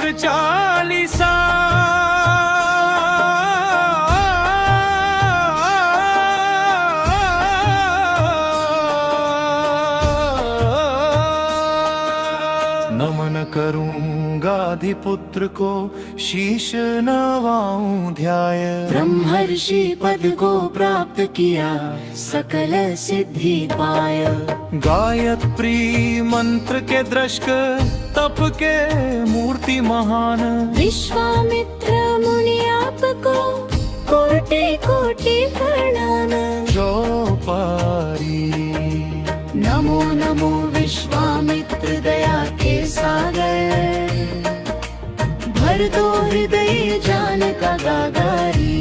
विचित्र चालीसा। नमन करूंगा अधिपुत्र को, शीश नवाऊं ध्याय। ब्रह्मर्षि पद को प्राप्त किया, सकल सिद्धि पाय। गायत्री मंत्र के दृष्क, तप के मूर्ति महान। विश्वामित्र मुनि आपको, कोटि कोटि प्रणाम। चौपारी नमो नमो विश्वामित्र दया के सागर। भर दो हृदय ज्ञान का गागारी।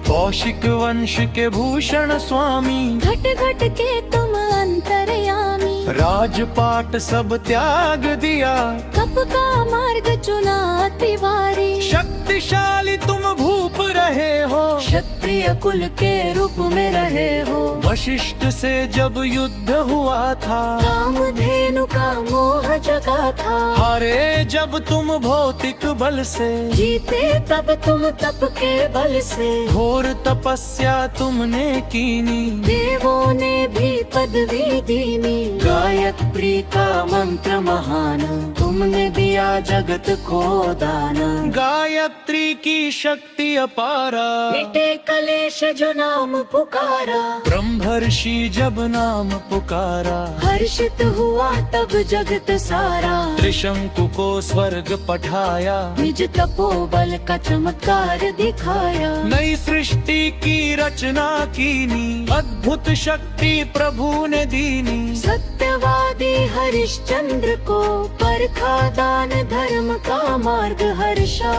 कौशिक वंश के भूषण स्वामी, घट घट के तुम अंतर्यामी। राजपाट सब त्याग दिया, तप का मार्ग चुना तिवारी। शक्तिशाली तुम भूप रहे हो, क्षत्रिय कुल के रूप में रहे हो। वशिष्ठ से जब युद्ध हुआ था, कामधेनु का मोह जगा था। हारे जब तुम भौतिक बल से, जीते तब तुम तप के बल से। घोर तपस्या तुमने कीनी, देवों ने भी पदवी दीनी। गायत्री का मंत्र महान, तुमने दिया जगत को दान। गायत्री की शक्ति अपारा, मिटे कलेश जो नाम पुकारा। ब्रह्मर्षि जब नाम पुकारा, हर्षित हुआ तब जगत सारा। त्रिशंकु को स्वर्ग पठाया, निज तपोबल का चमत्कार दिखाया। नई सृष्टि की रचना कीनी, अद्भुत शक्ति प्रभु ने दीनी। सत्यवादी हरिश्चंद्र को, परखा दान धर्म का मार्ग हर्षा।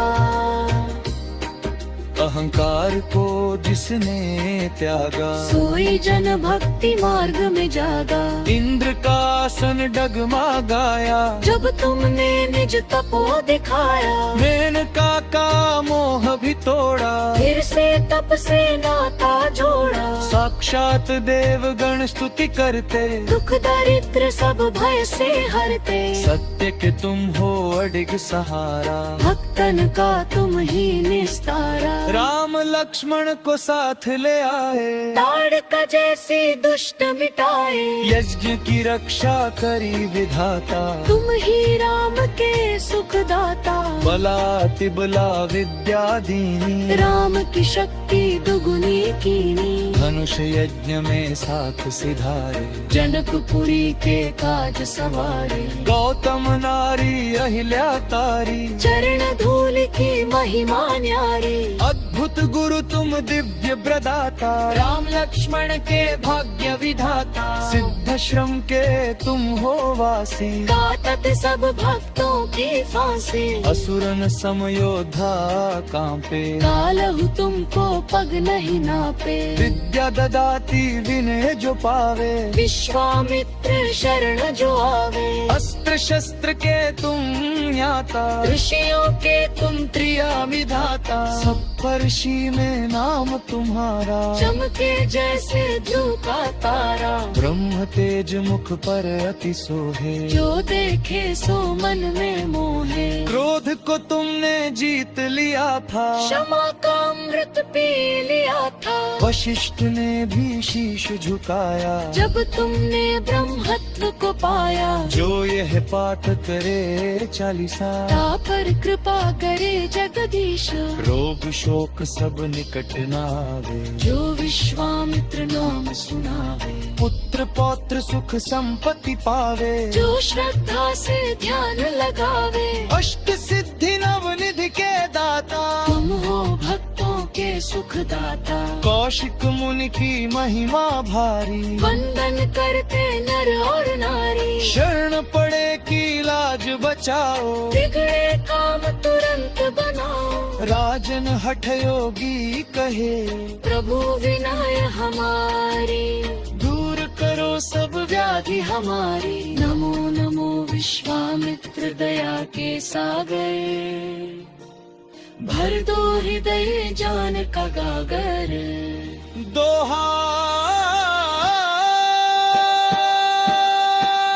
अहंकार को जिसने त्यागा, सोई जन भक्ति मार्ग में जागा। इंद्र का आसन डगमगाया, जब तुमने निज तपो दिखाया। मेनका का मोह भी तोड़ा, फिर से तप से नाता जोड़ा। साक्षात देवगण स्तुति करते, दुख दरिद्र सब भय से हरते। सत्य के तुम हो अडिग सहारा, भक्तन का तुम ही निस्तारा। राम लक्ष्मण को साथ ले आए, ताड़का जैसे दुष्ट मिटाए। यज्ञ की रक्षा करी विधाता, तुम ही राम के सुखदाता। बला तिबला विद्या दीनी, राम की शक्ति दुगुनी कीनी। धनुष यज्ञ में साथ सिधारे, जनकपुरी के काज सवारे। गौतम नारी अहिल्या तारी, चरण धूल की महिमा न्यारी। अद्भुत गुरु तुम दिव्य प्रदाता, राम लक्ष्मण के भाग्य विधाता। सिद्ध श्रम के तुम हो वासी, काटत सब भक्तों की फांसी। असुरन समयोधा कांपे, कालहु तुमको पग नहीं नापे। विद्या ददाती विनय जो पावे, विश्वामित्र शरण जो आवे। अस्त्र शस्त्र के तुम ज्ञाता, ऋषियों के तुम त्रिया विधाता। सप्तर्षि में नाम तुम्हारा, चमके जैसे ध्रुव का तारा। ब्रह्म तेज मुख पर अति सोहे, जो देखे सो मन में मोहे। क्रोध को तुमने जीत लिया था, क्षमा का अमृत पी लिया था। वशिष्ठ ने भी शीश झुकाया, जब तुमने ब्रह्मत्व को पाया। जो यह पाठ करे चालीसा, पर कृपा करे जगदीश। रोग शोक सब निकट नावे, जो विश्वामित्र नाम सुनावे। पुत्र पौत्र सुख संपत्ति पावे, जो श्रद्धा से ध्यान लगावे। अष्ट सिद्धि नवनिधि के दाता, तुम हो भक्तों के सुखदाता। कौशिक मुनि की महिमा भारी, वंदन करते नर और नारी। शरण पड़े की लाज बचाओ, बिगड़े काम तुरंत बनाओ। राजन हठ योगी कहे, प्रभु विनय हमारी। दूर करो सब व्याधि हमारी। नमो नमो विश्वामित्र दया के सागर। भर दो हृदय ज्ञान का गागर। दोहा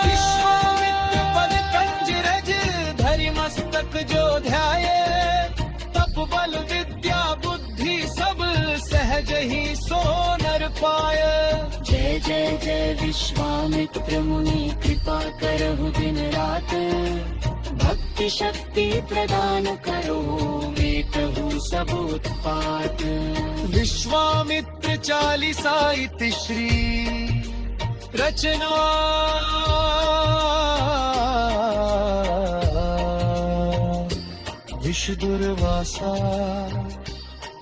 विश्वामित्र पद कंज रज, ही सो नर पाय। जय जय जय विश्वामित्र मुनि कृपा करहु दिन रात। भक्ति शक्ति प्रदान करो मेटहु सब उत्पात। विश्वामित्र चालीसा इति श्री रचना। विशुदुर्वासा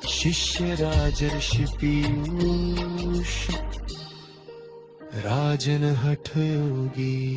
शिष्य राजर्षि पीयूष। राजन हठ योगी